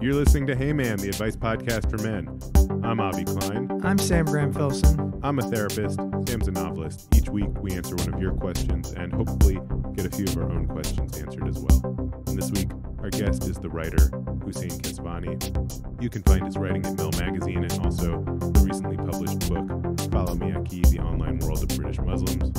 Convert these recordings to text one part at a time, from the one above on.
You're listening to Hey Man, the advice podcast for men. I'm Avi Klein. I'm Sam Graham-Felsen. I'm a therapist. Sam's a novelist. Each week we answer one of your questions and hopefully get a few of our own questions answered as well. And this week, our guest is the writer, Hussein Kesvani. You can find his writing at Mel Magazine and also the recently published book, Follow Me Aki, The Online World of British Muslims.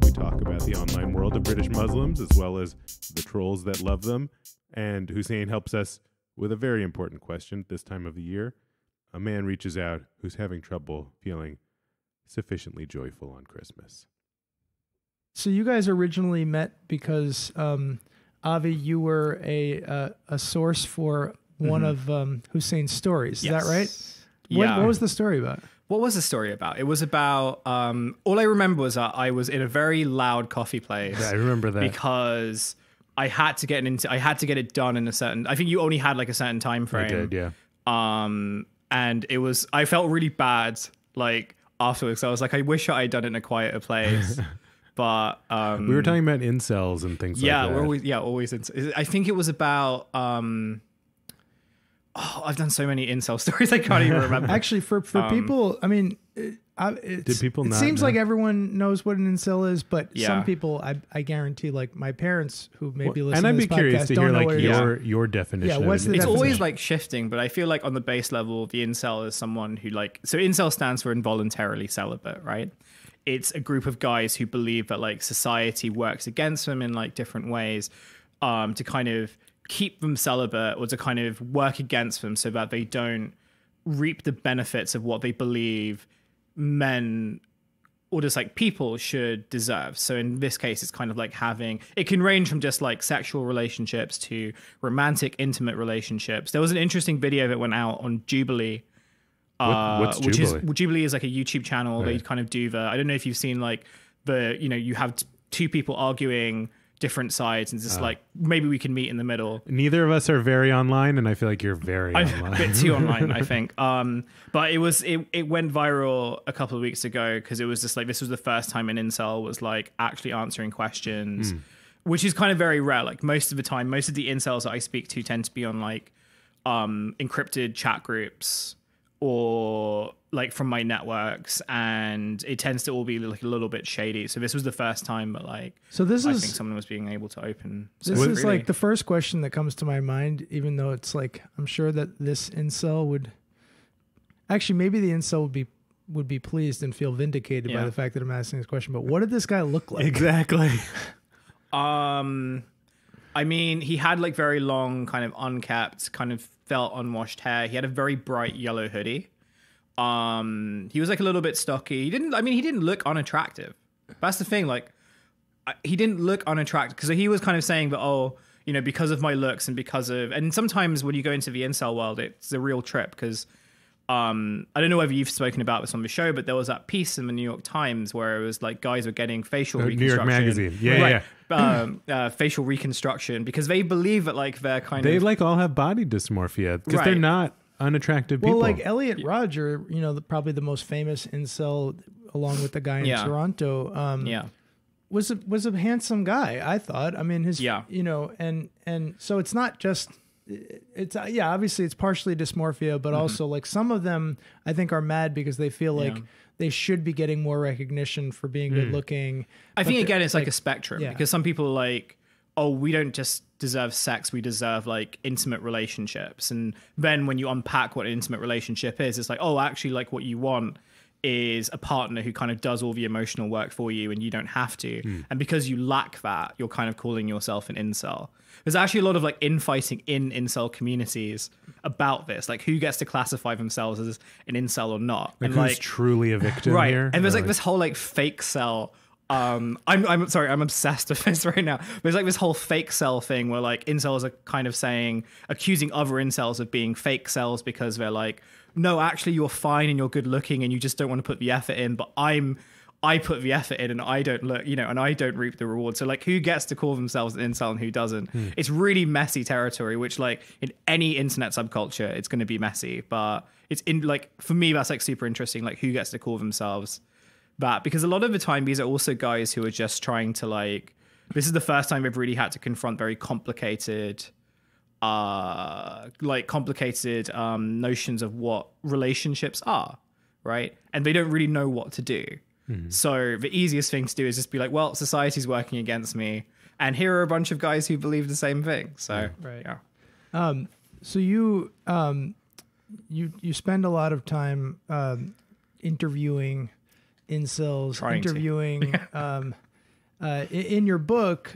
We talk about the online world of British Muslims as well as the trolls that love them. And Hussein helps us with a very important question this time of the year. A man reaches out who's having trouble feeling sufficiently joyful on Christmas. So you guys originally met because, Avi, you were a source for one of Hussein's stories. Is that right? Yeah. What was the story about? What was the story about? It was about, all I remember was that I was in a very loud coffee place. Yeah, I remember that. Because I had to get it done in a certain, I think you only had like a certain time frame. I did, yeah. And I felt really bad, like, afterwards. I was like, I wish I had done it in a quieter place. But we were talking about incels and things like that. Always. I think it was about I've done so many incel stories I can't even remember. Actually, for people, I mean, did people not it seems know? like everyone knows what an incel is, but Yeah. some people, I guarantee, like my parents who maybe listen and I'd to be this curious podcast to don't hear know like what it is. your definition. Yeah, what's of the It's definition? always like shifting, but I feel like on the base level, the incel is someone who so incel stands for involuntarily celibate, right? It's a group of guys who believe that like society works against them in like different ways, to kind of keep them celibate or to kind of work against them so that they don't reap the benefits of what they believe men or just like people should deserve. So in this case, it's kind of like it can range from just like sexual relationships to romantic, intimate relationships. There was an interesting video that went out on Jubilee. What's Jubilee? Jubilee is like a YouTube channel. Right. They kind of do I don't know if you've seen like you have two people arguing different sides and just like maybe we can meet in the middle. Neither of us are very online, and I feel like you're very online. A bit too online, I think. But it went viral a couple of weeks ago because it was just like this was the first time an incel was like actually answering questions, which is kind of very rare. Like most of the time, most of the incels that I speak to tend to be on like encrypted chat groups or like from my networks, and it tends to all be like a little bit shady. So this was the first time, but like, So I think someone was being able to open. This is like the first question that comes to my mind, even though it's like, I'm sure that this incel would actually, maybe the incel would be pleased and feel vindicated by the fact that I'm asking this question, but what did this guy look like? Exactly. I mean, he had like very long, kind of unkept, kind of felt unwashed hair. He had a very bright yellow hoodie. He was like a little bit stocky. He didn't look unattractive. That's the thing. Like, he didn't look unattractive because he was kind of saying that, because of my looks and sometimes when you go into the incel world, it's a real trip because, I don't know whether you've spoken about this on the show, but there was that piece in the New York Times where it was like guys were getting facial reconstruction. New York Magazine. Yeah. Facial reconstruction because they believe that like they're They like all have body dysmorphia because they're not unattractive people. Well, like Elliot Rodger, probably the most famous incel, along with the guy in Toronto. Was a handsome guy, I thought. I mean, and so it's not just. It's obviously it's partially dysmorphia, but also like some of them I think are mad because they feel like they should be getting more recognition for being good looking. I think again it's like a spectrum because some people are like, oh, we don't just deserve sex, we deserve like intimate relationships. And then when you unpack what an intimate relationship is, it's like, oh, actually like what you want is a partner who kind of does all the emotional work for you and you don't have to. And because you lack that, you're kind of calling yourself an incel. There's actually a lot of like infighting in incel communities about this, like who gets to classify themselves as an incel or not. Like and who's truly a victim here? And there's like this whole like fake cell. I'm sorry, I'm obsessed with this right now. There's like this whole fake cell thing where like incels are kind of accusing other incels of being fake cells because they're like, no, actually you're fine and you're good looking and you just don't want to put the effort in, but I put the effort in and I don't look, and I don't reap the reward. So like who gets to call themselves an incel and who doesn't? It's really messy territory, which like in any internet subculture, it's going to be messy, but it's in like, for me, that's like super interesting. Like who gets to call themselves that? Because a lot of the time, these are also guys who are just trying to like, this is the first time they've really had to confront very complicated like complicated notions of what relationships are, right? And they don't really know what to do. So the easiest thing to do is just be like, well, society's working against me, and here are a bunch of guys who believe the same thing. So so you spend a lot of time interviewing incels, in your book.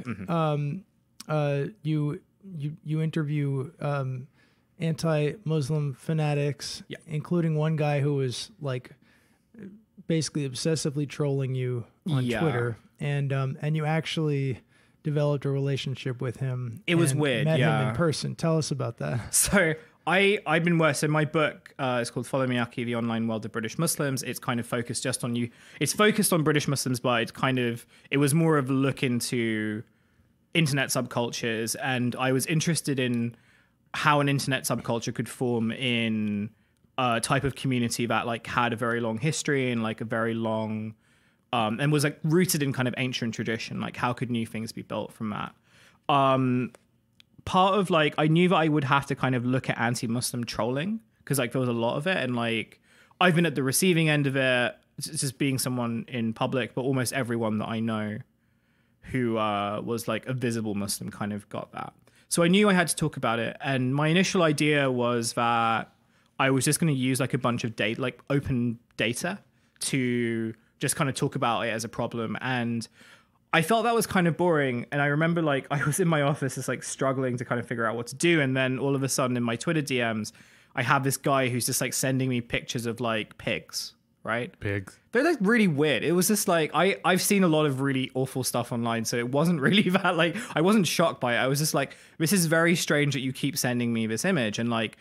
You interview anti-Muslim fanatics, including one guy who was like basically obsessively trolling you on Twitter, and you actually developed a relationship with him. It was weird. Met him in person. Tell us about that. So I've been working. So my book is called Follow Me Aki, The Online World of British Muslims. It's kind of focused just on you. It's focused on British Muslims, but it was more of a look into internet subcultures, and I was interested in how an internet subculture could form in a type of community that like had a very long history and like a very long and was like rooted in kind of ancient tradition. Like how could new things be built from that? Part of like, I knew that I would have to kind of look at anti-Muslim trolling because like there was a lot of it, and like I've been at the receiving end of it, just being someone in public, but almost everyone that I know who was like a visible Muslim kind of got that. So I knew I had to talk about it. And my initial idea was that I was just going to use like a bunch of data, like open data, to just kind of talk about it as a problem. And I felt that was kind of boring. And I remember like I was in my office just like struggling to kind of figure out what to do. And then all of a sudden in my Twitter DMs, I have this guy who's just like sending me pictures of like pigs, right? Pigs. They're like really weird. It was just like, I've seen a lot of really awful stuff online. So it wasn't really that like, I wasn't shocked by it. I was just like, this is very strange that you keep sending me this image. And like,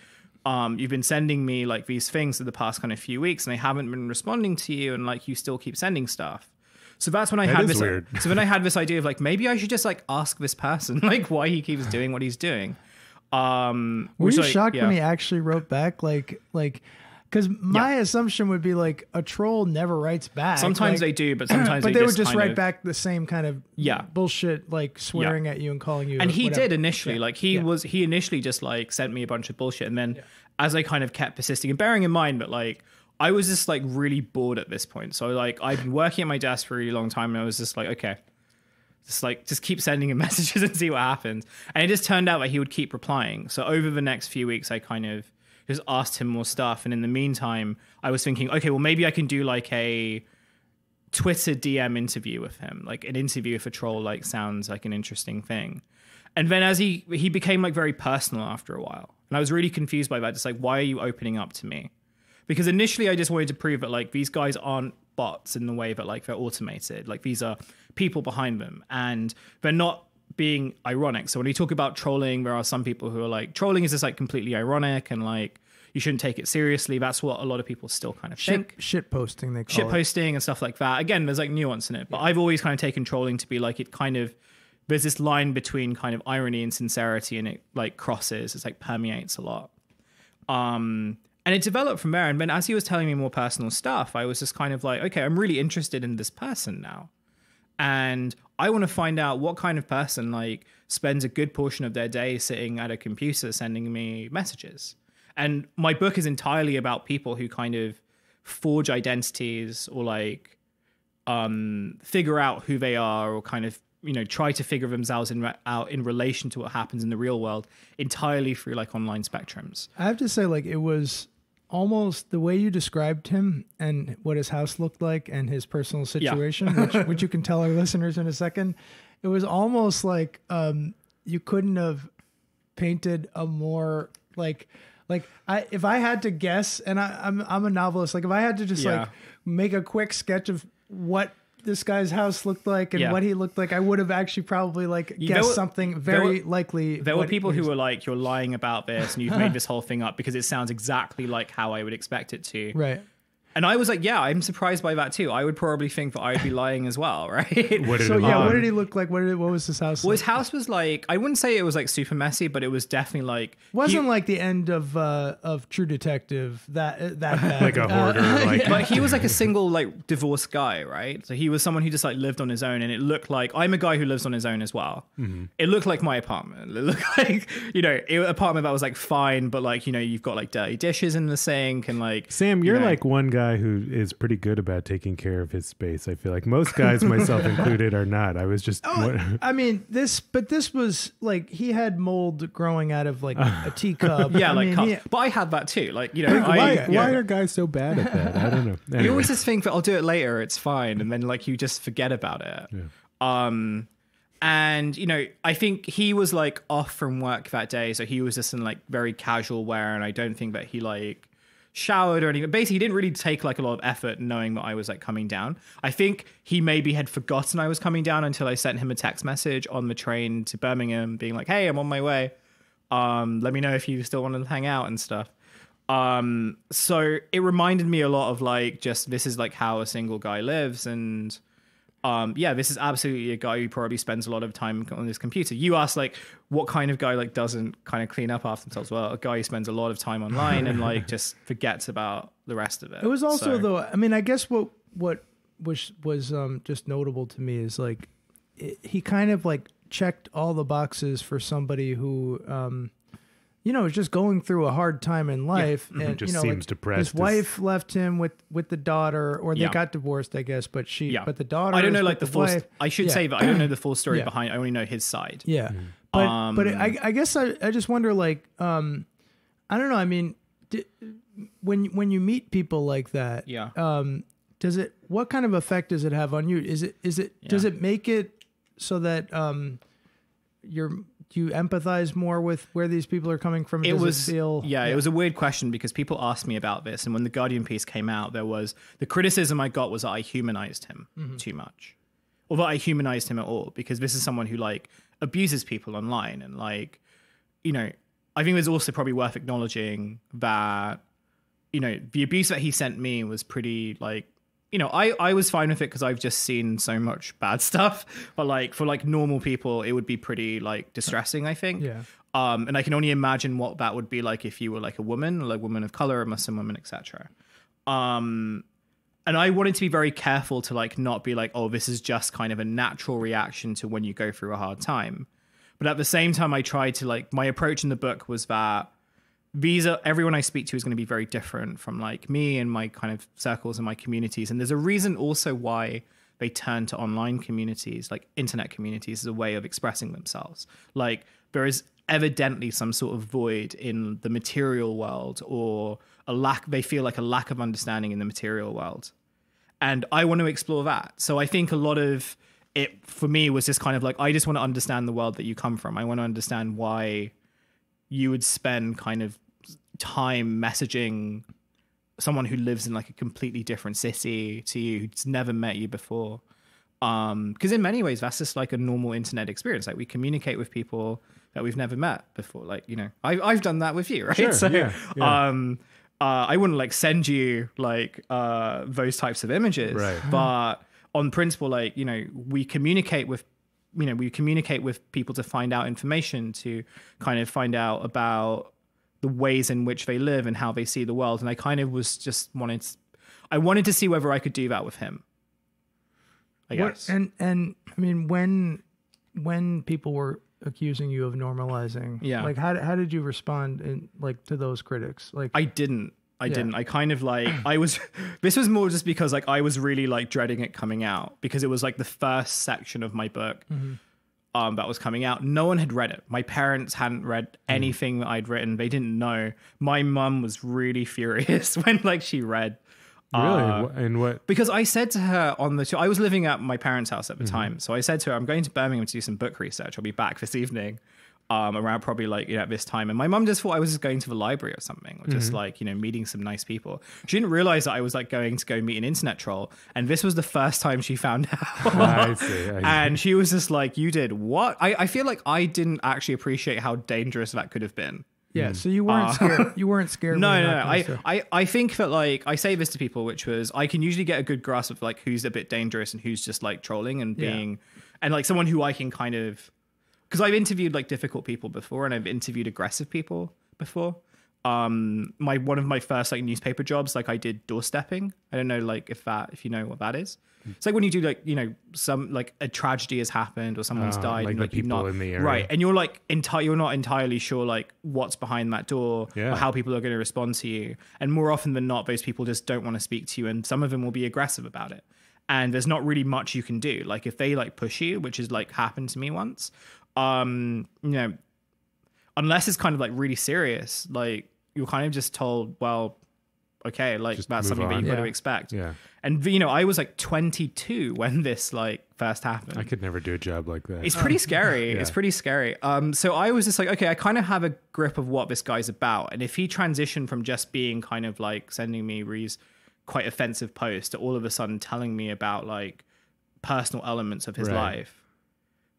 you've been sending me like these things for the past kind of few weeks and I haven't been responding to you. And like, you still keep sending stuff. So that's when I had this, so when I had this idea of like, maybe I should just like ask this person, like why he keeps doing what he's doing. Were you shocked when he actually wrote back? Like, because my assumption would be like a troll never writes back. Sometimes like, they do, but sometimes they would just write back the same kind of bullshit, like swearing at you and calling you. And he did initially, like he initially just like sent me a bunch of bullshit, and then as I kind of kept persisting and bearing in mind that like I was just like really bored at this point. So like I'd been working at my desk for a really long time, and I was just like, okay, just keep sending him messages and see what happens. And it just turned out that he would keep replying. So over the next few weeks, I kind of just asked him more stuff. And in the meantime, I was thinking, okay, well, maybe I can do like a Twitter DM interview with him. Like an interview with a troll, like sounds like an interesting thing. And then as he became like very personal after a while. And I was really confused by that. Just like, why are you opening up to me? Because initially I just wanted to prove that like these guys aren't bots in the way that like they're automated. Like these are people behind them and they're not being ironic. So when you talk about trolling, there are some people who are like, trolling is just like completely ironic and like you shouldn't take it seriously. That's what a lot of people still kind of think. Shit posting, they call shit posting and stuff like that. Again, there's like nuance in it, but I've always kind of taken trolling to be like, it kind of, there's this line between kind of irony and sincerity, and it like crosses, it's like permeates a lot. And it developed from there. And then as he was telling me more personal stuff, I was just kind of like, okay, I'm really interested in this person now. And I want to find out what kind of person like spends a good portion of their day sitting at a computer sending me messages. And my book is entirely about people who kind of forge identities or like figure out who they are, or kind of, you know, try to figure themselves out in relation to what happens in the real world entirely through like online spectrums. I have to say, like, it was almost the way you described him and what his house looked like and his personal situation, which you can tell our listeners in a second. It was almost like you couldn't have painted a more if I had to guess, and I'm a novelist, like if I had to just like make a quick sketch of what this guy's house looked like and what he looked like, I would have actually probably like guessed something very likely. There were people who were like, you're lying about this and you've made this whole thing up because it sounds exactly like how I would expect it to. Right. And I was like, yeah, I'm surprised by that too. I would probably think that I'd be lying as well, right? What did he look like? What was his house Well, like? his house was like, I wouldn't say it was like super messy, but it was definitely like... Wasn't like the end of True Detective, that bad. Like a hoarder. Like, But he was like a single, like, divorced guy, right? So he was someone who just like lived on his own, and it looked like... I'm a guy who lives on his own as well. Mm-hmm. It looked like my apartment. It looked like, an apartment that was like fine, but like, you've got like dirty dishes in the sink and like... Sam, you're like one guy who is pretty good about taking care of his space. I feel like most guys, myself included, are not. I was just... I mean, this was like, he had mold growing out of like a teacup. Yeah, but I had that too. Like, why are guys so bad at that? I don't know. Anyway. You always just think that I'll do it later, it's fine. And then like, you just forget about it. Yeah. And, I think he was like off from work that day. So he was just in like very casual wear. And I don't think that he like showered or anything. Basically, he didn't really take like a lot of effort knowing that I was like coming down. I think he maybe had forgotten I was coming down until I sent him a text message on the train to Birmingham being like, hey, I'm on my way. Let me know if you still want to hang out and stuff. So it reminded me a lot of like, just this is like how a single guy lives. And this is absolutely a guy who probably spends a lot of time on his computer. You asked like what kind of guy like doesn't kind of clean up after themselves. Well, a guy who spends a lot of time online and like just forgets about the rest of it. It was also though, I mean, I guess what was just notable to me is like he kind of like checked all the boxes for somebody who is just going through a hard time in life, and just seems like depressed. His wife left him with the daughter, or they got divorced, I guess. But the daughter. I don't know, like the full. I should say that I don't know the full story behind. I only know his side. Yeah, but I guess I just wonder, like, I don't know. I mean, when you meet people like that, what kind of effect does it have on you? Does it make it so that do you empathize more with where these people are coming from? It was a weird question because people asked me about this. And when the Guardian piece came out, the criticism I got was that I humanized him too much, or that I humanized him at all, because this is someone who like abuses people online. And like, I think it's also probably worth acknowledging that, the abuse that he sent me was pretty like, I was fine with it because I've just seen so much bad stuff. But like for like normal people, it would be pretty like distressing, I think. Yeah. And I can only imagine what that would be like if you were like a woman, like a woman of color, a Muslim woman, etc. And I wanted to be very careful to like not be like, oh, this is just kind of a natural reaction to when you go through a hard time. But at the same time, I tried to like, my approach in the book was that everyone I speak to is going to be very different from like me and my kind of circles and my communities. And there's a reason also why they turn to online communities, like internet communities, as a way of expressing themselves. Like there is evidently some sort of void in the material world, or they feel like a lack of understanding in the material world. And I want to explore that. So I think a lot of it for me was just kind of like, I just want to understand the world that you come from. I want to understand why you would spend kind of time messaging someone who lives in like a completely different city to you, who's never met you before. Because in many ways, that's just like a normal internet experience. Like we communicate with people that we've never met before. Like, I've done that with you, right? Sure, so, yeah. I wouldn't like send you like those types of images, right. But on principle, like, we communicate with people to find out information, to kind of find out about the ways in which they live and how they see the world. And I kind of was just I wanted to see whether I could do that with him, I guess. And I mean, when people were accusing you of normalizing, like how did you respond to those critics? Like I didn't. I kind of like, this was more just because like I was really like dreading it coming out, because it was like the first section of my book that was coming out. No one had read it. My parents hadn't read anything that I'd written. They didn't know. My mum was really furious when like she read. Really? And what? Because I said to her I was living at my parents' house at the time. So I said to her, I'm going to Birmingham to do some book research. I'll be back this evening. Around probably like, at this time. And my mum just thought I was just going to the library or something, or just like, meeting some nice people. She didn't realize that I was like going to go meet an internet troll. And this was the first time she found out. I see. And she was just like, you did what? I feel like I didn't actually appreciate how dangerous that could have been. Yeah, so you weren't scared. You weren't scared. No. I think that like I say this to people, which was I can usually get a good grasp of like who's a bit dangerous and who's just like trolling and being and like someone who I can kind of because I've interviewed like difficult people before and I've interviewed aggressive people before. One of my first like newspaper jobs, like I did doorstepping. I don't know like if you know what that is. It's like when you do like, you know, some like a tragedy has happened or someone's died like and the like you're people not in the area. right. And you're like you're not entirely sure like what's behind that door or how people are going to respond to you. And more often than not, those people just don't want to speak to you. And some of them will be aggressive about it. And there's not really much you can do. Like if they like push you, which has like happened to me once, you know, unless it's kind of like really serious, like you're kind of just told, well, okay, like just that's something that you've got to expect. Yeah. And you know, I was like 22 when this like first happened. I could never do a job like that. It's pretty scary. It's pretty scary. So I was just like, okay, I kind of have a grip of what this guy's about. And if he transitioned from just being kind of like sending me these quite offensive posts to all of a sudden telling me about like personal elements of his life,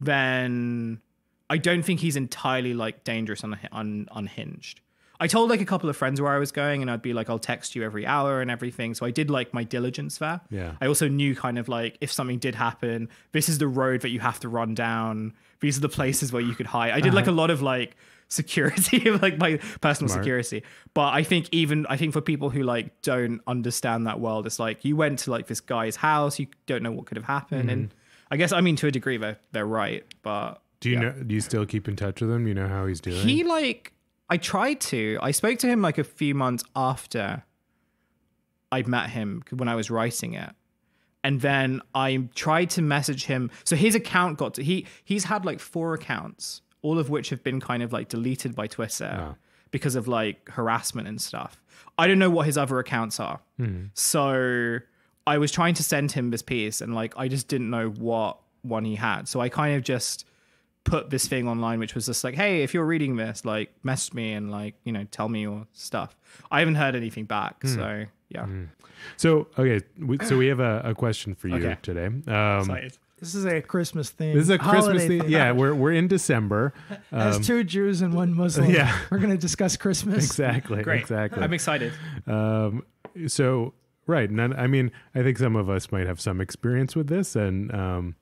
then I don't think he's entirely like dangerous unhinged. I told like a couple of friends where I was going and I'd be like, I'll text you every hour and everything. So I did like my diligence there. Yeah. I also knew kind of like if something did happen, this is the road that you have to run down. These are the places where you could hide. I did like a lot of like security, like my personal security. But I think for people who like don't understand that world, it's like you went to like this guy's house, you don't know what could have happened. Mm-hmm. And I guess, I mean, to a degree they're right. But do you still keep in touch with him? Do you know how he's doing? He like, I tried to. I spoke to him like a few months after I met him when I was writing it. And then I tried to message him. So his account he's had like 4 accounts, all of which have been kind of like deleted by Twitter because of like harassment and stuff. I don't know what his other accounts are. So I was trying to send him this piece and like, I just didn't know what one he had. So I kind of just put this thing online, which was just like, hey, if you're reading this, like message me and like, you know, tell me your stuff. I haven't heard anything back. So yeah. So, okay. So we have a question for you today. This is a Christmas theme. This is a Christmas theme. Yeah. We're in December. As 2 Jews and 1 Muslim. Yeah. We're going to discuss Christmas. Exactly. Great. Exactly. I'm excited. So, right. And I mean, I think some of us might have some experience with this and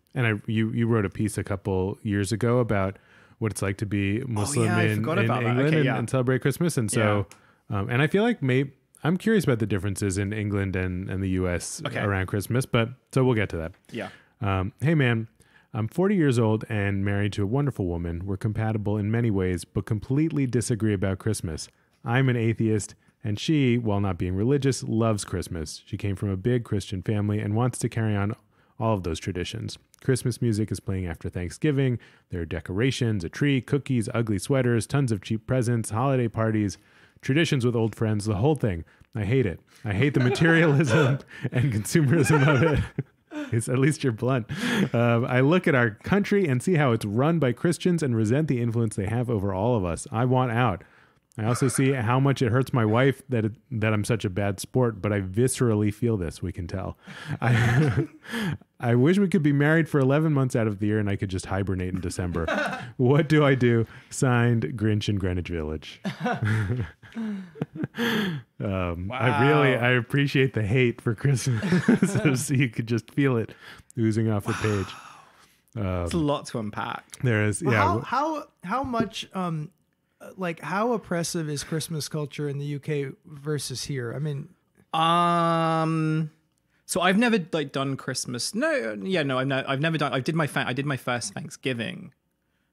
you wrote a piece a couple years ago about what it's like to be Muslim in England and celebrate Christmas. And so, and I feel like I'm curious about the differences in England and the US around Christmas, but so we'll get to that. Yeah. Hey man, I'm 40 years old and married to a wonderful woman. We're compatible in many ways, but completely disagree about Christmas. I'm an atheist and she, while not being religious, loves Christmas. She came from a big Christian family and wants to carry on all of those traditions. Christmas music is playing after Thanksgiving. There are decorations, a tree, cookies, ugly sweaters, tons of cheap presents, holiday parties, traditions with old friends, the whole thing. I hate it. I hate the materialism and consumerism of it. It's, at least you're blunt. I look at our country and see how it's run by Christians and resent the influence they have over all of us. I want out. I also see how much it hurts my wife that I'm such a bad sport, but I viscerally feel this, we can tell. I wish we could be married for 11 months out of the year and I could just hibernate in December. What do I do? Signed, Grinch in Greenwich Village. Wow. I appreciate the hate for Christmas. So you could just feel it oozing off the page. It's a lot to unpack. There is. Well, how much... like how oppressive is Christmas culture in the UK versus here? I mean, so I've never like done Christmas. I've never done. I did my first Thanksgiving,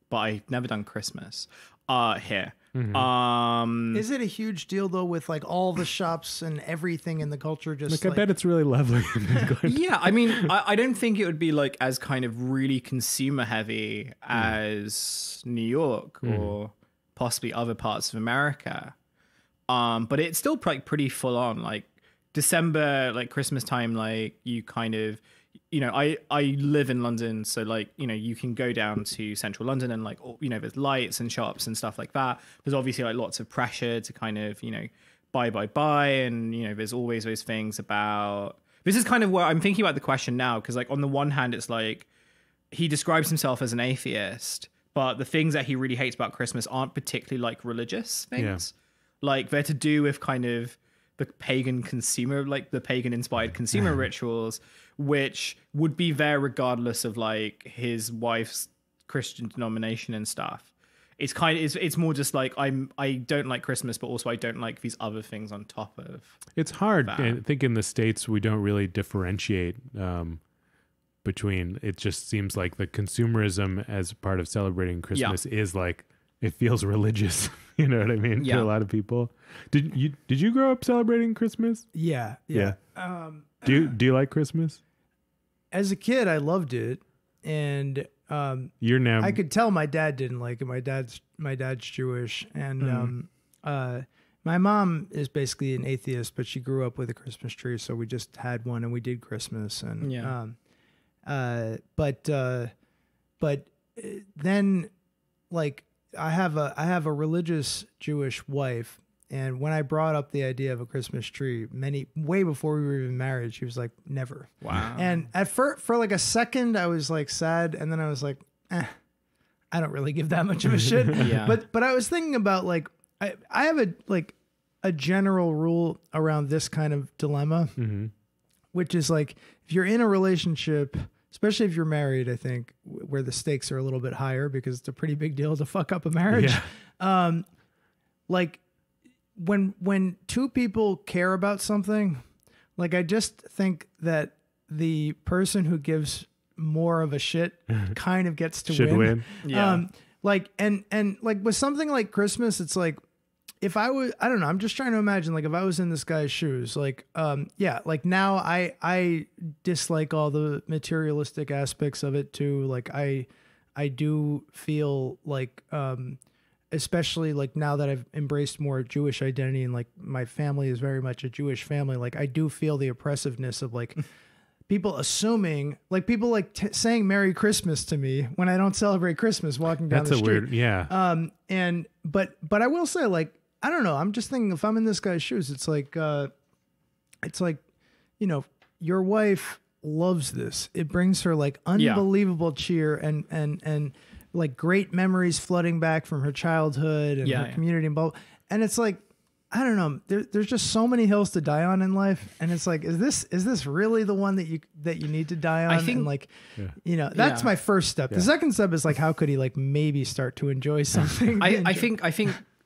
but I've never done Christmas here. Mm-hmm. Is it a huge deal though with like all the shops and everything in the culture? Just I bet it's really lovely in England. Yeah, I mean, I don't think it would be like as kind of really consumer heavy as New York or possibly other parts of America. But it's still like pretty full on. Like December, like Christmas time, like you kind of, you know, I live in London, so like, you know, you can go down to central London and like, you know, there's lights and shops and stuff like that. There's obviously like lots of pressure to kind of, you know, buy. And, you know, there's always those things about, this is kind of where I'm thinking about the question now. Cause like on the one hand, it's like, he describes himself as an atheist, but the things that he really hates about Christmas aren't particularly like religious things. Like they're to do with kind of the pagan consumer, like the pagan inspired consumer rituals, which would be there regardless of like his wife's Christian denomination and stuff. It's it's more just like I don't like Christmas, but also I don't like these other things on top of. It's hard. I think in the States we don't really differentiate between. It just seems like the consumerism as part of celebrating Christmas is like, it feels religious. You know what I mean? To a lot of people. Did you grow up celebrating Christmas? Yeah. Do you like Christmas? As a kid, I loved it, and you're now. I could tell my dad didn't like it. My dad's Jewish, and my mom is basically an atheist, but she grew up with a Christmas tree, so we just had one and we did Christmas, and but then like I have a religious Jewish wife. And when I brought up the idea of a Christmas tree, way before we were even married, she was like, never. Wow. And at for like a second, I was like sad. And then I was like, I don't really give that much of a shit. But I was thinking about like, I have a general rule around this kind of dilemma, which is like, if you're in a relationship, especially if you're married, I think where the stakes are a little bit higher because it's a pretty big deal to fuck up a marriage. Yeah. Like, when two people care about something, like I just think that the person who gives more of a shit kind of gets to win. Yeah. Like and like with something like Christmas, it's like if I don't know, I'm just trying to imagine like if I was in this guy's shoes, like like now I dislike all the materialistic aspects of it too. Like I do feel like especially like now that I've embraced more Jewish identity and like my family is very much a Jewish family, like I do feel the oppressiveness of like people assuming, like people like saying Merry Christmas to me when I don't celebrate Christmas walking down the street. And but I will say, like, I don't know, I'm just thinking if I'm in this guy's shoes, it's like you know, your wife loves this. It brings her like unbelievable cheer and like great memories flooding back from her childhood and her community and blah. And it's like, I don't know, there's just so many hills to die on in life. And it's like, is this really the one that you need to die on? I think, and like, you know, that's my first step. The second step is like, how could he like maybe start to enjoy something? I think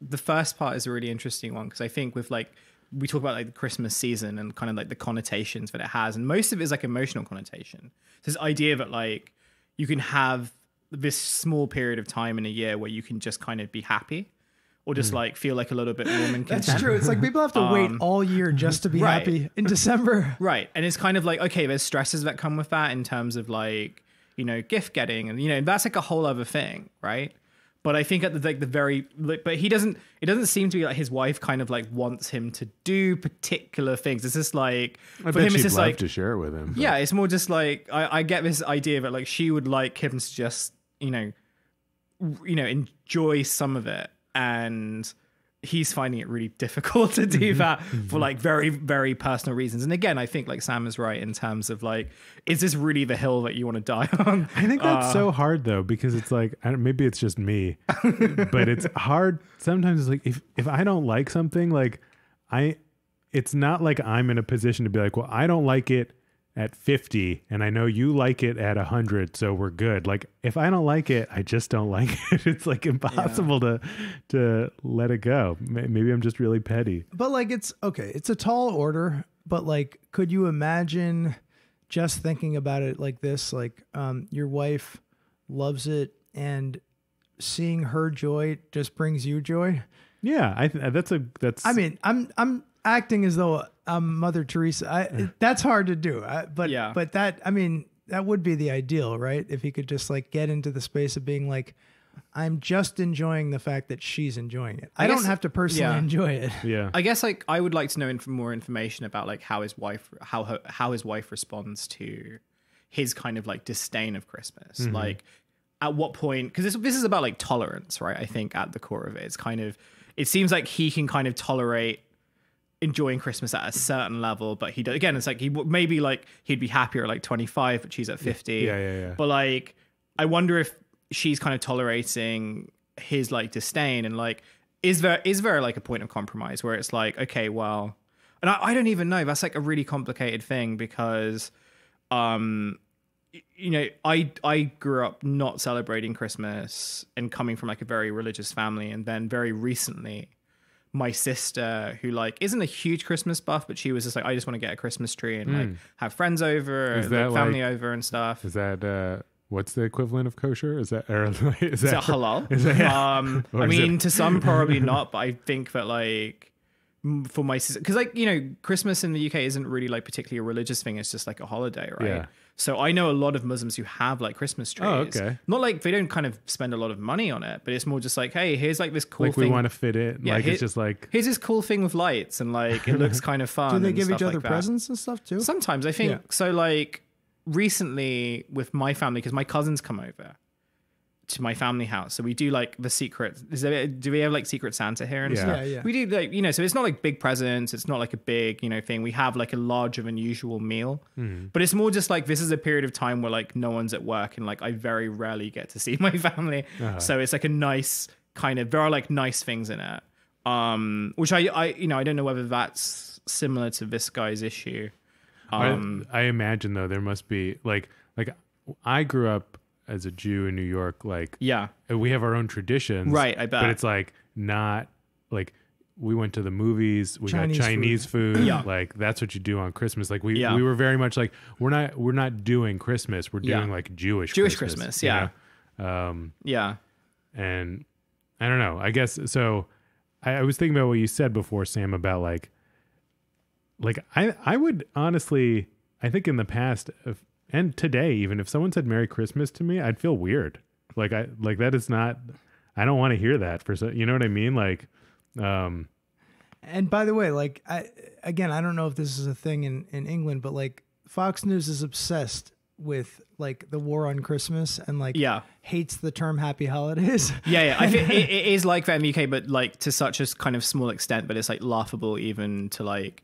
the first part is a really interesting one. Cause I think with like, we talk about like the Christmas season and kind of like the connotations that it has. And most of it is like emotional connotation. So this idea that like you can have this small period of time in a year where you can just kind of be happy or just like feel like a little bit warm and content. That's true. It's like people have to wait all year just to be happy in December. Right. And it's kind of like, okay, there's stresses that come with that in terms of like, you know, gift getting and, you know, that's like a whole other thing. Right. But I think at the very, but it doesn't seem to be like his wife kind of like wants him to do particular things. It's just like, for him, it's just like to share it with him. But. Yeah. It's more just like, I get this idea that like she would like him to just, you know, enjoy some of it. And he's finding it really difficult to do that for like very, very personal reasons. And again, I think like Sam is right in terms of like, is this really the hill that you want to die on? I think that's so hard though, because it's like, maybe it's just me, but it's hard. Sometimes it's like, if I don't like something, like it's not like I'm in a position to be like, well, I don't like it at 50 and I know you like it at 100, so we're good. Like if I don't like it, I just don't like it. It's like impossible to let it go. Maybe I'm just really petty. But like it's okay, it's a tall order, but like could you imagine just thinking about it like this, like your wife loves it and seeing her joy just brings you joy? Yeah, that's I mean, I'm acting as though I'm Mother Teresa. That's hard to do. But that, I mean, that would be the ideal, right? If he could just like get into the space of being like, I'm just enjoying the fact that she's enjoying it. I don't have to personally enjoy it. Yeah. I guess like I would like to know more information about like how his wife responds to his kind of like disdain of Christmas. Mm-hmm. Like at what point, because this is about like tolerance, right? I think at the core of it, it's kind of, it seems like he can kind of tolerate enjoying Christmas at a certain level, but he does, again, it's like maybe like he'd be happier at like 25, but she's at 50. Yeah. But like, I wonder if she's kind of tolerating his like disdain, and like is there like a point of compromise where it's like, okay, well, and I don't even know, that's like a really complicated thing because you know, I grew up not celebrating Christmas and coming from like a very religious family, and then very recently my sister, who like isn't a huge Christmas buff, but she was just like, I just want to get a Christmas tree and like have friends over, and family over and stuff. Is that what's the equivalent of kosher? Is that halal? I mean, to some probably not, but I think that like for my sister, because like, you know, Christmas in the UK isn't really like particularly a religious thing. It's just like a holiday, right? Yeah. So I know a lot of Muslims who have like Christmas trees. Oh, okay. Not like they don't kind of spend a lot of money on it, but it's more just like, hey, here's like this cool like thing. We want to fit it. Yeah, like it's just like, here's this cool thing with lights, and like it looks kind of fun. Do they give each other like presents and stuff too? Sometimes I think so. Like recently with my family, because my cousins come over to my family house, so we do like the secret. Do we have like Secret Santa here and stuff? Yeah. We do like, you know, so it's not like big presents, it's not like a big, you know, thing. We have like a larger than usual meal, but it's more just like this is a period of time where like no one's at work, and like I very rarely get to see my family, so it's like a nice kind of, there are like nice things in it, which I you know, I don't know whether that's similar to this guy's issue. I imagine though there must be like I grew up as a Jew in New York, like, we have our own traditions, right? I bet, but it's like not like we went to the movies, we got Chinese food. Like that's what you do on Christmas. Like we were very much like we're not doing Christmas, we're doing like Jewish Christmas. Yeah. And I don't know. I guess so. I was thinking about what you said before, Sam, about like I would honestly, I think in the past. And today, even if someone said Merry Christmas to me, I'd feel weird. Like that is not, I don't want to hear that you know what I mean? Like, and by the way, like I don't know if this is a thing in England, but like Fox News is obsessed with like the war on Christmas and like hates the term Happy Holidays. I think it is like that in the UK, but like to such a kind of small extent, but it's like laughable even to like,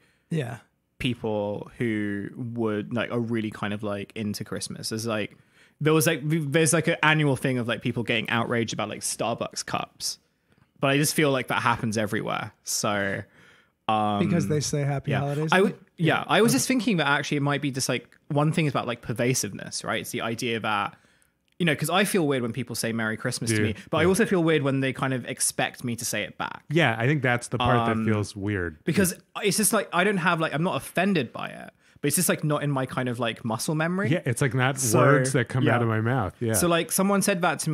people who would like are really kind of like into Christmas. There's like there's like an annual thing of like people getting outraged about like Starbucks cups, but I just feel like that happens everywhere. So because they say Happy Holidays. I was just thinking that actually it might be just like one thing is about like pervasiveness, right? It's the idea that, you know, because I feel weird when people say Merry Christmas to me, but I also feel weird when they kind of expect me to say it back. Yeah, I think that's the part that feels weird. Because it's just like, I don't have like, I'm not offended by it, but it's just like not in my kind of like muscle memory. Yeah, it's like not words that come out of my mouth. Yeah. So like someone said it to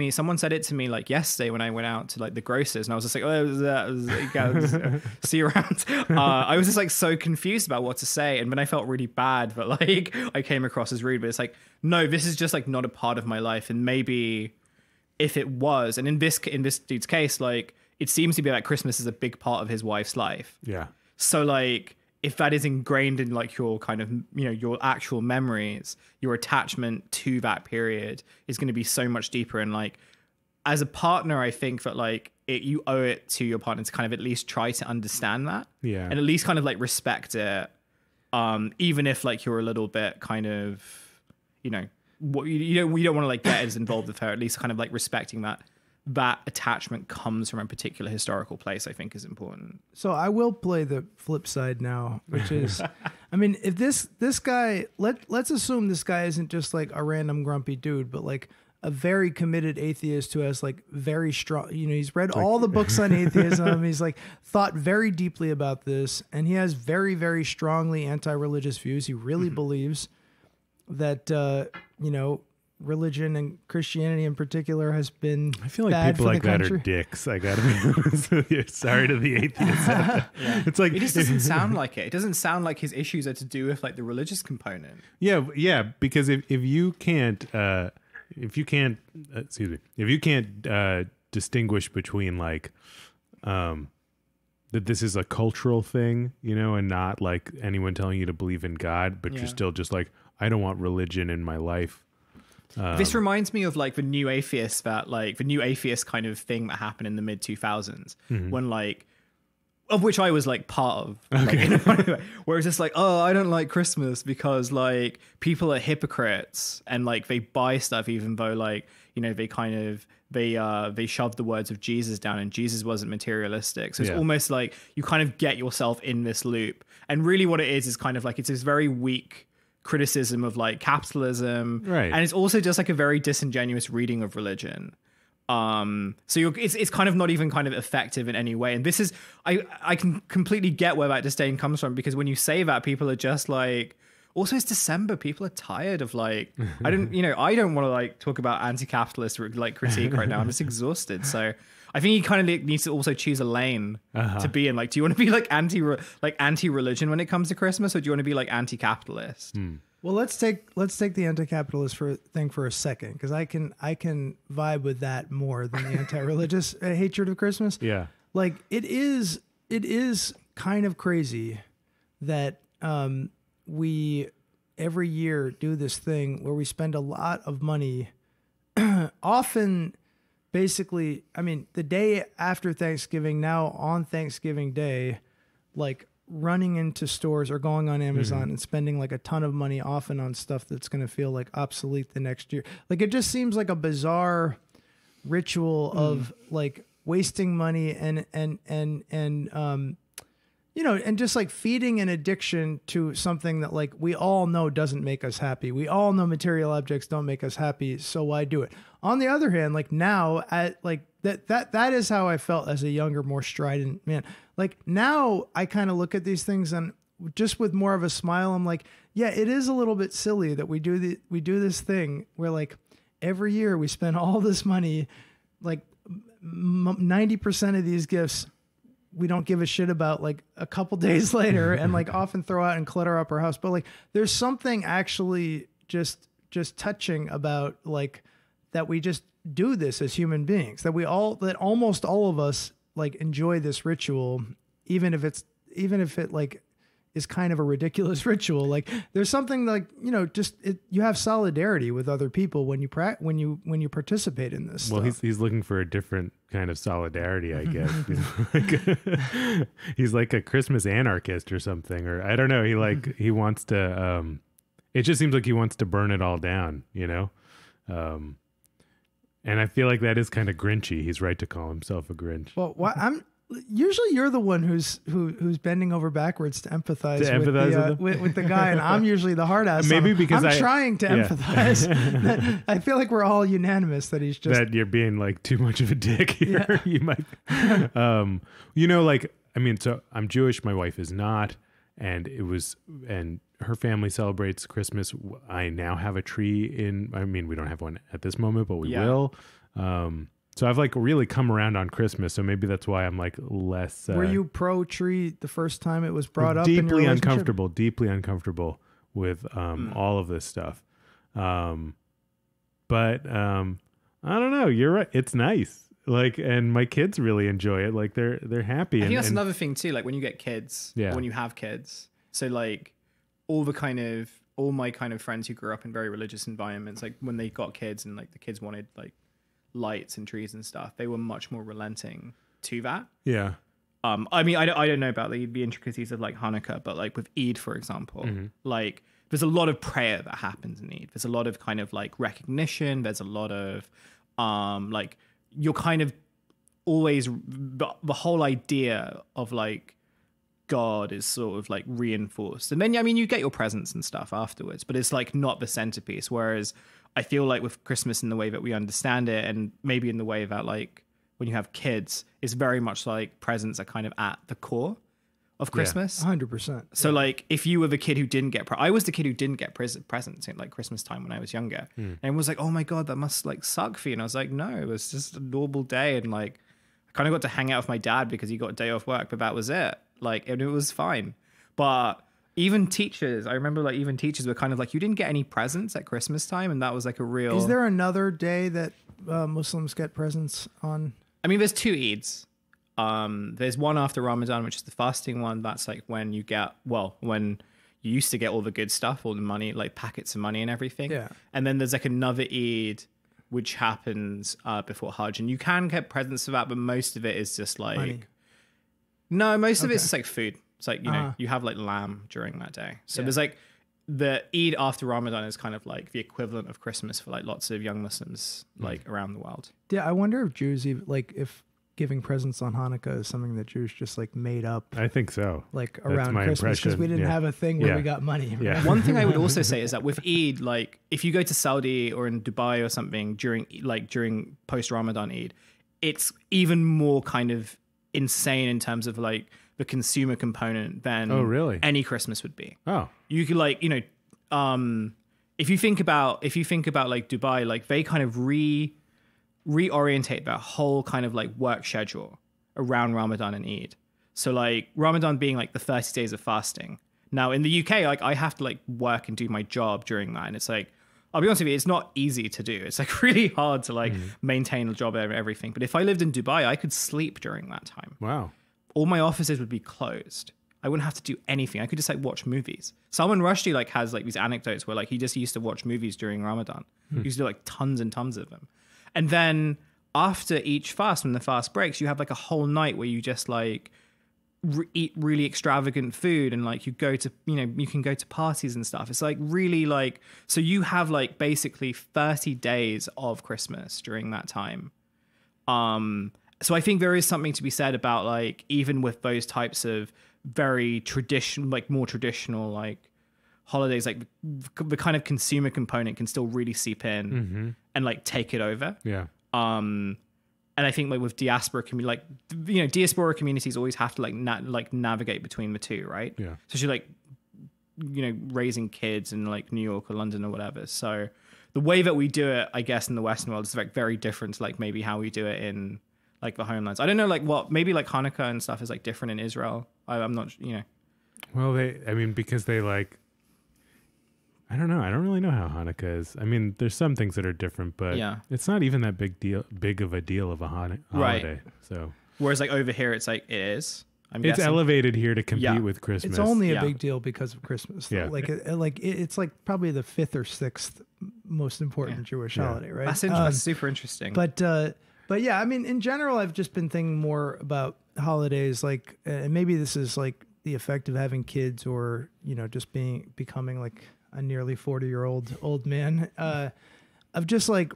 me like yesterday when I went out to like the grocers, and I was just like, see you around. I was just like so confused about what to say, and then I felt really bad that like I came across as rude, but it's like, no, this is just like not a part of my life. And maybe if it was, and in this dude's case, like it seems to be like Christmas is a big part of his wife's life. Yeah. So like, if that is ingrained in like your kind of, you know, your actual memories, your attachment to that period is going to be so much deeper. And like, as a partner, I think that like you owe it to your partner to kind of at least try to understand that. Yeah. And at least kind of like respect it. Even if like you're a little bit kind of, you know, you don't want to like get as involved with her, at least kind of like respecting that attachment comes from a particular historical place, I think is important. So I will play the flip side now, which is, I mean, if this guy, let's assume this guy isn't just like a random grumpy dude, but like a very committed atheist who has like very strong, you know, he's read all the books on atheism. He's like thought very deeply about this, and he has very, very strongly anti-religious views. He really believes that, you know, religion and Christianity in particular has been I feel like people like that are dicks. I gotta be honest with you. Sorry to the atheists. It's like, it just doesn't sound like it. It doesn't sound like his issues are to do with like the religious component. Yeah, because if you can't distinguish between like that this is a cultural thing, you know, and not like anyone telling you to believe in God, but you're still just like, I don't want religion in my life. This reminds me of like the new atheist kind of thing that happened in the mid 2000s when like, of which I was like part of, like, in a funny way, where it's just like, oh, I don't like Christmas because like people are hypocrites and like they buy stuff even though like, they shoved the words of Jesus down, and Jesus wasn't materialistic. So it's almost like you kind of get yourself in this loop. And really what it is kind of like, it's this very weak criticism of like capitalism. Right. And it's also just like a very disingenuous reading of religion. So it's kind of not even kind of effective in any way. And this is, I can completely get where that disdain comes from, because when you say that, people are just like, also it's December, people are tired of like, I don't want to like talk about anti-capitalist like critique right now. I'm just exhausted. So I think he kind of needs to also choose a lane to be in. Like, do you want to be like anti-religion when it comes to Christmas, or do you want to be like anti-capitalist? Well, let's take the anti-capitalist thing for a second, because I can vibe with that more than the anti-religious hatred of Christmas. Yeah, like it is kind of crazy that we every year do this thing where we spend a lot of money, often. Basically, I mean, the day after Thanksgiving, now on Thanksgiving Day, like running into stores or going on Amazon and spending like a ton of money often on stuff that's going to feel like obsolete the next year. Like, it just seems like a bizarre ritual of like wasting money and just like feeding an addiction to something that like we all know doesn't make us happy. We all know material objects don't make us happy, so why do it? On the other hand, like now, that is how I felt as a younger, more strident man. Like now, I kind of look at these things and just with more of a smile, I'm like, yeah, it is a little bit silly that we do this thing where like every year we spend all this money, like 90% of these gifts we don't give a shit about like a couple days later, and like often throw out and clutter up our house. But like there's something actually just touching about like that we just do this as human beings, that almost all of us like enjoy this ritual, even if it like is kind of a ridiculous ritual. Like there's something like, you have solidarity with other people when you participate in this. Well, he's looking for a different kind of solidarity, I guess. He's like a Christmas anarchist or something, or I don't know. He wants to, it just seems like he wants to burn it all down, and I feel like that is kind of Grinchy. He's right to call himself a Grinch. Well, usually you're the one who's bending over backwards to empathize with the guy, and I'm usually the hard ass. Maybe because I'm trying to empathize. I feel like we're all unanimous that he's just that you're being like too much of a dick here. Yeah. You might, so I'm Jewish. My wife is not, and her family celebrates Christmas. I now have a tree we don't have one at this moment, but we will. So I've like really come around on Christmas. So maybe that's why I'm like less. Were you pro tree the first time it was brought up? Deeply uncomfortable with all of this stuff. But I don't know. You're right. It's nice. Like, and my kids really enjoy it. Like they're happy. I think that's another thing too. Like when you get kids, when you have kids. So like all my kind of friends who grew up in very religious environments, like when they got kids and like the kids wanted like lights and trees and stuff, they were much more relenting to that. Yeah. I mean, I don't know about the intricacies of like Hanukkah, but like with Eid, for example, like there's a lot of prayer that happens in Eid. There's a lot of kind of like recognition. There's a lot of like you're kind of always the whole idea of like God is sort of like reinforced. And then, I mean, you get your presents and stuff afterwards, but it's like not the centerpiece. Whereas I feel like with Christmas in the way that we understand it, and maybe in the way that like when you have kids, it's very much like presents are kind of at the core of Christmas. 100%. So like if you were the kid who didn't get, I was the kid who didn't get presents at like Christmas time when I was younger. And it was like, oh my God, that must like suck for you. And I was like, no, it was just a normal day. And like, I kind of got to hang out with my dad because he got a day off work, but that was it. Like, and it was fine. But even teachers, I remember like even teachers were kind of like, you didn't get any presents at Christmas time. And that was like a real... Is there another day that Muslims get presents on? I mean, there's two Eids. There's one after Ramadan, which is the fasting one. That's like when you get, when you used to get all the good stuff, all the money, like packets of money and everything. Yeah. And then there's like another Eid, which happens before Hajj. And you can get presents for that, but most of it is just like... Money. No, most of it's just like food. It's like, you know, you have like lamb during that day. So there's like, the Eid after Ramadan is kind of like the equivalent of Christmas for like lots of young Muslims like around the world. Yeah, I wonder if Jews even like if giving presents on Hanukkah is something that Jews just like made up. I think so. Like around Christmas, because we didn't have a thing where we got money. Right? Yeah. One thing I would also say is that with Eid, like if you go to Saudi or in Dubai or something during post Ramadan Eid, it's even more kind of insane in terms of like the consumer component than any Christmas would be. Oh, you could like, if you think about like Dubai, like they kind of reorientate their whole kind of like work schedule around Ramadan and Eid. So like Ramadan being like the 30 days of fasting. Now in the UK, like I have to like work and do my job during that. And it's like, I'll be honest with you, it's not easy to do. It's like really hard to like maintain a job and everything. But if I lived in Dubai, I could sleep during that time. Wow. All my offices would be closed. I wouldn't have to do anything. I could just like watch movies. Salman Rushdie like has like these anecdotes where like he just used to watch movies during Ramadan. He used to do like tons and tons of them. And then after each fast, when the fast breaks, you have like a whole night where you just like eat really extravagant food and like you go to, you can go to parties and stuff. It's like really like, so you have like basically 30 days of Christmas during that time. So I think there is something to be said about like, even with those types of very traditional, like more traditional, like holidays, like the kind of consumer component can still really seep in and like take it over. Yeah. And I think like with diaspora community, like, diaspora communities always have to like navigate between the two, right? Yeah. So she's like, raising kids in like New York or London or whatever. So the way that we do it, I guess, in the Western world is like very different to like maybe how we do it in like the homelands. I don't know, like what, maybe like Hanukkah and stuff is like different in Israel. I'm not, Well, because they like, I don't know. I don't really know how Hanukkah is. I mean, there's some things that are different, but it's not even that big of a deal of a holiday. Right. So whereas like over here, it's like, it is. It's guessing. Elevated here to compete with Christmas. It's only a big deal because of Christmas. Though. Yeah. It's like probably the 5th or 6th most important Jewish holiday, right? That's super interesting. But yeah, I mean, in general, I've just been thinking more about holidays, like, and maybe this is like the effect of having kids or, just becoming like a nearly 40-year-old old man, of just like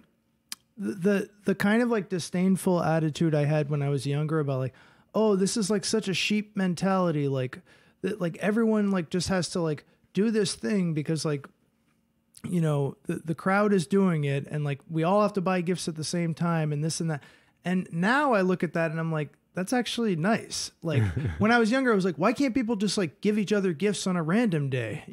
the kind of like disdainful attitude I had when I was younger about like, oh, this is like such a sheep mentality. Like that, like everyone like just has to like do this thing because like, the crowd is doing it and like we all have to buy gifts at the same time and this and that. And now I look at that and I'm like, that's actually nice. Like when I was younger, I was like, why can't people just like give each other gifts on a random day?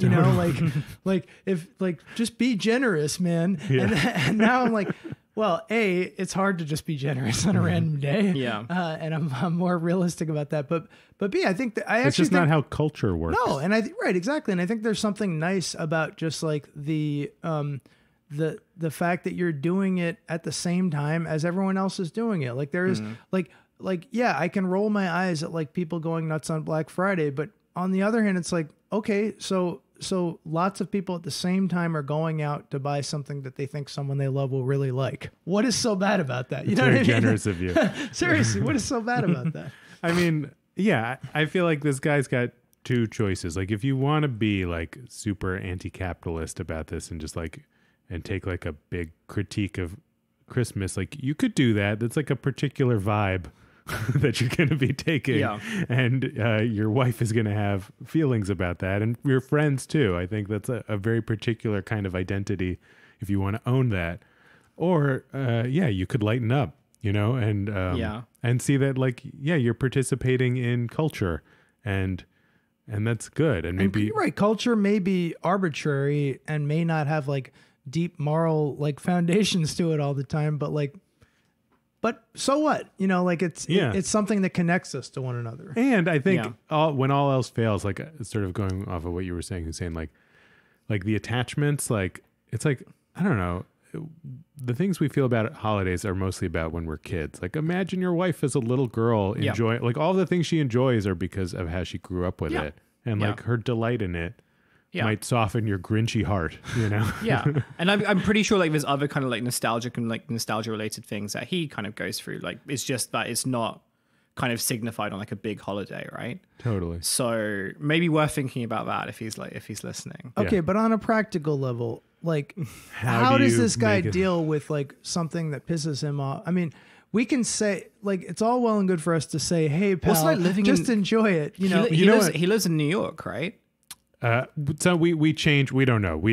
Like if like just be generous, man. Yeah. And now I'm like, well, it's hard to just be generous on a random day. Yeah. And I'm more realistic about that. But B, I think that it's just not how culture works. No. And right, exactly. And I think there's something nice about just like the fact that you're doing it at the same time as everyone else is doing it. Like there is yeah, I can roll my eyes at like people going nuts on Black Friday, but on the other hand, it's like, okay, so lots of people at the same time are going out to buy something that they think someone they love will really like. What is so bad about that? You know what I mean? Generous of you. Seriously, what is so bad about that? I mean, yeah, I feel like this guy's got two choices. Like if you want to be like super anti-capitalist about this and just like, and take like a big critique of Christmas, like you could do that. That's like a particular vibe that you're going to be taking, and your wife is going to have feelings about that, and your friends too. I think that's a very particular kind of identity if you want to own that. Or you could lighten up, and see that like you're participating in culture, and that's good. And maybe you're right, culture may be arbitrary and may not have like deep moral like foundations to it all the time, but so what? It's something that connects us to one another. And I think when all else fails, like sort of going off of what you were saying, Hussein, like the attachments, like it's like, I don't know, the things we feel about holidays are mostly about when we're kids. Like imagine your wife as a little girl enjoy like all the things she enjoys are because of how she grew up with it, and like her delight in it. Might soften your grinchy heart, Yeah. And I'm pretty sure like there's other kind of like nostalgia related things that he kind of goes through. Like it's just that it's not kind of signified on like a big holiday, right? Totally. So maybe worth thinking about that if he's listening. Okay, but on a practical level, like how does this guy deal with like something that pisses him off? I mean, we can say like it's all well and good for us to say, "Hey, pal, just enjoy it." You know, he lives in New York, right? So we change. We don't know. We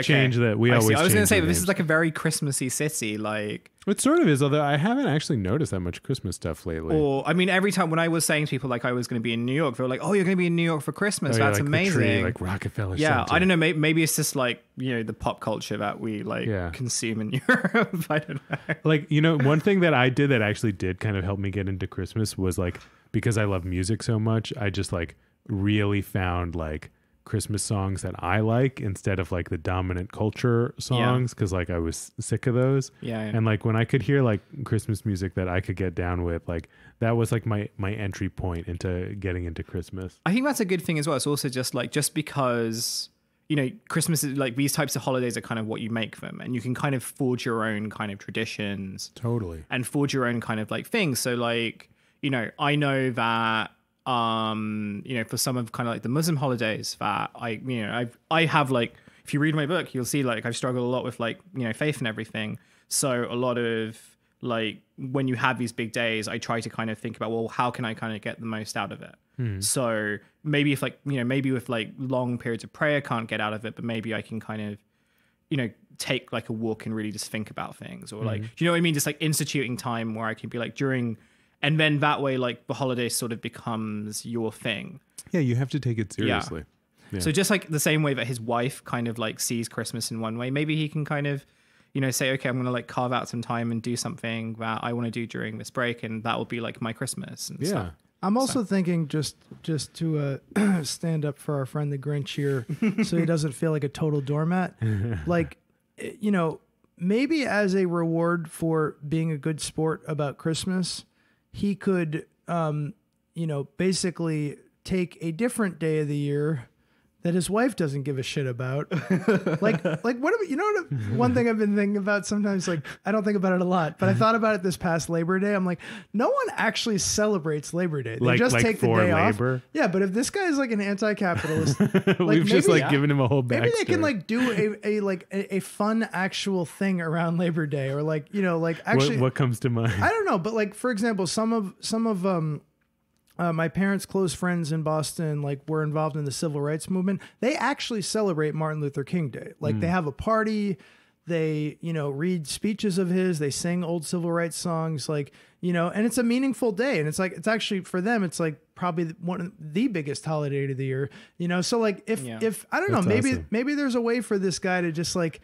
change that. We always. I was going to say, but this is like a very Christmassy city. Like it sort of is, although I haven't actually noticed that much Christmas stuff lately. Or I mean, every time when I was saying to people like I was going to be in New York, they were like, "Oh, you're going to be in New York for Christmas? That's like amazing!" The tree, like Rockefeller. Yeah, Center. I don't know. Maybe it's just like the pop culture that we consume in Europe. I don't know. Like one thing that I did that actually did kind of help me get into Christmas was like because I love music so much, I just like really found like Christmas songs that I like instead of like the dominant culture songs because like I was sick of those. Yeah. And like when I could hear like Christmas music that I could get down with, like that was like my entry point into getting into Christmas. I think that's a good thing as well. It's also just because Christmas is like these types of holidays are kind of what you make them, and you can kind of forge your own kind of traditions. Totally. And forge your own kind of like things. So like I know that for some of kind of like the Muslim holidays that I have like, if you read my book, you'll see like I've struggled a lot with like, faith and everything. So a lot of like when you have these big days, I try to kind of think about, well, how can I kind of get the most out of it? So maybe if like, maybe with like long periods of prayer, can't get out of it, but maybe I can kind of, take like a walk and really just think about things or like, do you know what I mean? Just like instituting time where I can be like and then that way, like the holiday sort of becomes your thing. Yeah, you have to take it seriously. Yeah. So just like the same way that his wife kind of like sees Christmas in one way, maybe he can kind of, say, okay, I'm going to like carve out some time and do something that I want to do during this break. And that will be like my Christmas and stuff. I'm also thinking just to stand up for our friend the Grinch here so he doesn't feel like a total doormat. Like, maybe as a reward for being a good sport about Christmas, he could, basically take a different day of the year that his wife doesn't give a shit about. like what one thing I've been thinking about sometimes, like I don't think about it a lot, but I thought about it this past Labor Day. I'm like, no one actually celebrates Labor Day. They just take the day off. Yeah, but if this guy is like an anti-capitalist, we've just like given him a whole backstory. Maybe they can like do a fun actual thing around Labor Day, or like like actually what comes to mind? I don't know, but like for example, some of my parents' close friends in Boston, like, were involved in the civil rights movement. They actually celebrate Martin Luther King Day. Like, they have a party. They, read speeches of his. They sing old civil rights songs. Like, and it's a meaningful day. And it's like, it's actually for them, it's like probably one of the biggest holiday of the year. So like, if I don't know, maybe there's a way for this guy to just like,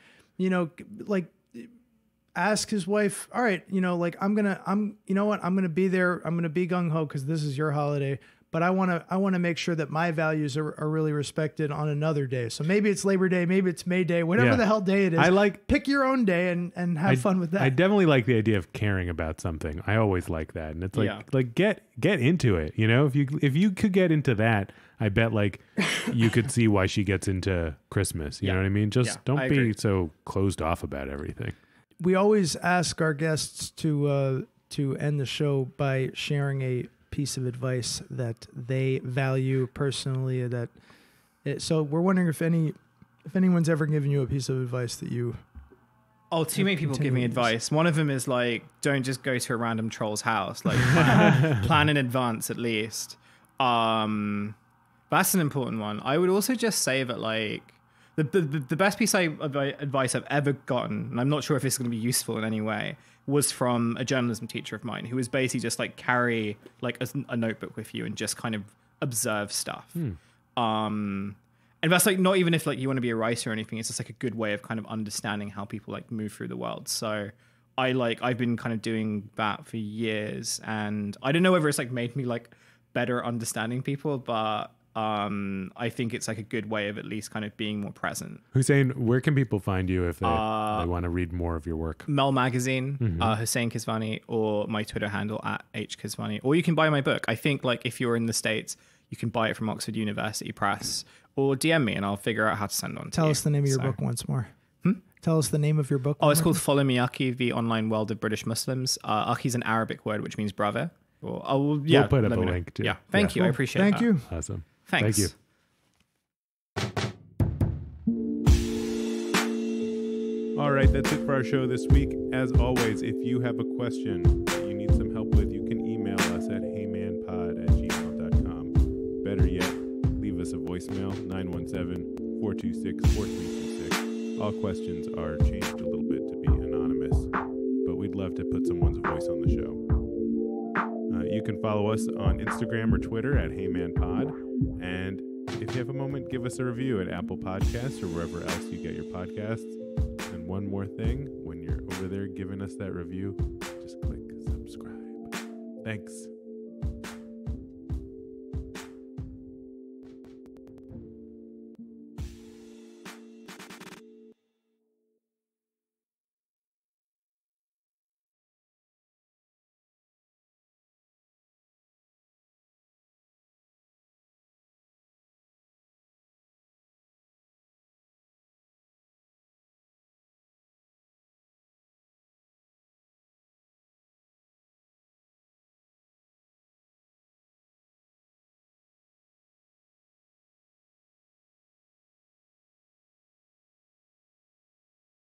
ask his wife, all right, like I'm going to be there. I'm going to be gung ho because this is your holiday, but I want to make sure that my values are really respected on another day. So maybe it's Labor Day, maybe it's May Day, whatever the hell day it is. Pick your own day and have fun with that. I definitely like the idea of caring about something. I always like that. And it's like get into it. If you could get into that, I bet like you could see why she gets into Christmas. You know what I mean? Just don't be so closed off about everything. We always ask our guests to end the show by sharing a piece of advice that they value personally. So we're wondering if anyone's ever given you a piece of advice that you. Oh, too many people give me advice. One of them is like, don't just go to a random troll's house. Like, plan in advance at least. That's an important one. I would also just say that like. The best piece of advice I've ever gotten, and I'm not sure if it's going to be useful in any way, was from a journalism teacher of mine who was basically just like carry like a notebook with you and just kind of observe stuff. And that's like not even if like you want to be a writer or anything. It's just like a good way of kind of understanding how people like move through the world. So I've been kind of doing that for years, and I don't know whether it's like made me like better understanding people, but I think it's like a good way of at least kind of being more present. Hussein, where can people find you if they want to read more of your work? Mel Magazine, Hussein Kesvani, or my Twitter handle @HKesvani. Or you can buy my book. I think like if you're in the States, you can buy it from Oxford University Press, or DM me and I'll figure out how to send on to you. Tell us the name of your book once more. Tell us the name of your book. It's called Follow Me Aki, The Online World of British Muslims. Aki is an Arabic word which means brother. We'll put up a link too. Yeah, thank you. I appreciate that. Thank you. Awesome. Thanks. Thank you. All right, that's it for our show this week. As always, if you have a question that you need some help with, you can email us at heymanpod@gmail.com. Better yet, leave us a voicemail, 917-426-4326. All questions are changed a little bit to be anonymous, but we'd love to put someone's voice on the show. You can follow us on Instagram or Twitter at heymanpod. And if you have a moment, give us a review at Apple Podcasts or wherever else you get your podcasts. And one more thing, when you're over there giving us that review, just click subscribe. Thanks.